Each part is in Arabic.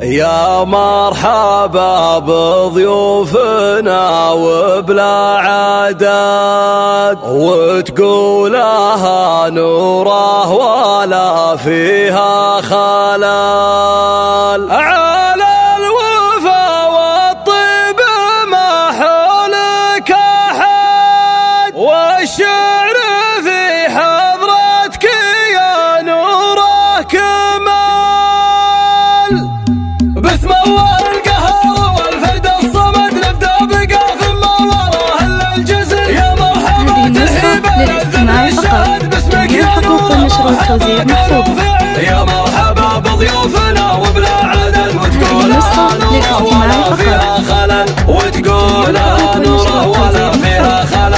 يا مرحبا بضيوفنا وبلا عدد، وتقولها نوره ولا فيها خلل. على الوفا والطيب ما حولك أحد، والشعر في حضرتك يا نوره كمال. باسم الله القهار والفرد الصمد نبدأ بقاف ما وراه الا الجزل. يا مرحبا ترحيب الذمر الشهد باسمك يا نور يا مرحبا بضيوفنا وبلا عدد، وتقولها نوره ولا فيها خلل، وتقولها نوره ولا فيها خلل.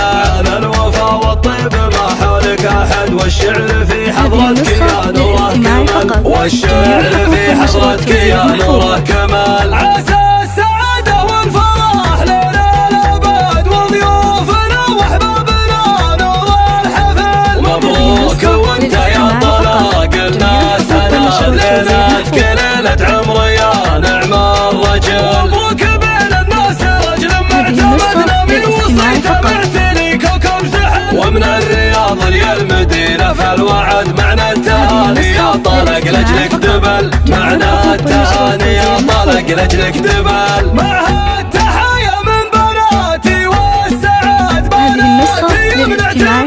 على الوفا والطيب ما حولك احد، والشعر في حضرتك يا نوره كمال، والشعر في حضرتك يا نوره كمال. عسى السعادة والفرح لنا الأبد، وضيوفنا وأحبابنا نور الحفل. مبروك وانت يا طلاق الناس هنا ليلتك ليلة عمر يا نعم الرجل. مبروك بين الناس رجل معتمدنا من وصيته معتني كوكب سحل. ومن الرياض للمدينة فالوعد معنى التهاني يا طلق لأجلك دبل، معنى التهاني يا طلق لأجلك دبل. معها التحايا من بناتي والسعاد بناتي من اعتبار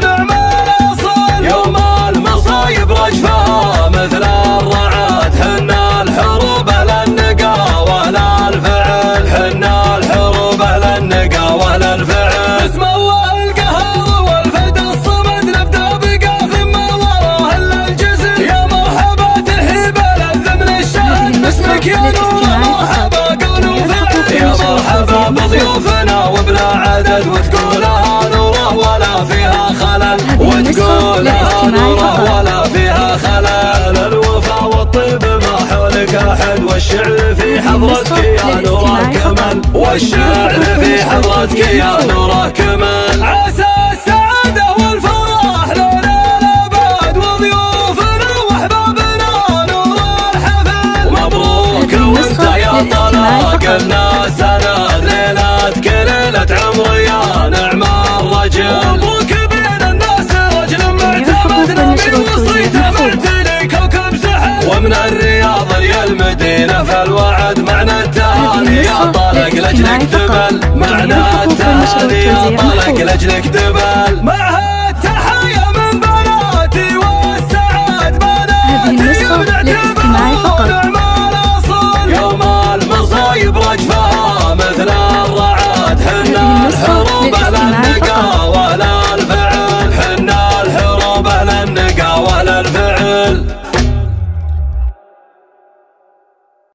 نعم الأصل. يوم المصايب رجفها مثل الرعاد، حنا الحروب لا النقا ولا الفعل، حنا الحروب لا النقا ولا الفعل. باسم الله القهار والفرد الصمد نبدأ بقاف ما وراه الا الجزل. يا مرحبا ترحيب الذمر الشهد باسمك يا نور مرحبا قول وفعل. يا مرحبا بضيوفنا وبلا عدد، وتقولها نوره ولا فيها خلل، وتقولها نوره ولا فيها خلل. الوفا والطيب ما حولك احد، والشعر في حضرتك يا نوره كمال، والشعر في حضرتك يا نوره كمال. عسى السعادة والفرح لنا الأبد، وضيوفنا وأحبابنا نور الحفل. مبروك وانت يا طلاق الناس هنا ليلتك ليلة عمر يا نعم الرجل. مبروك بين الناس رجل معتمدنا من وصيته معتني كوكب سحل. ومن الرياض للمدينة فالوعد معنى التهاني يا طلق لأجلك دبل، معنى التهاني يا طلق لأجلك دبل. معها التحايا من بناتي والسعاد بناتي من اعتبار نعم الأصل. يوم المصايب رجفها مثل الرعاد، حنا الحروب لا النقا ولا الفعل، حنا الحروب لا النقا ولا الفعل.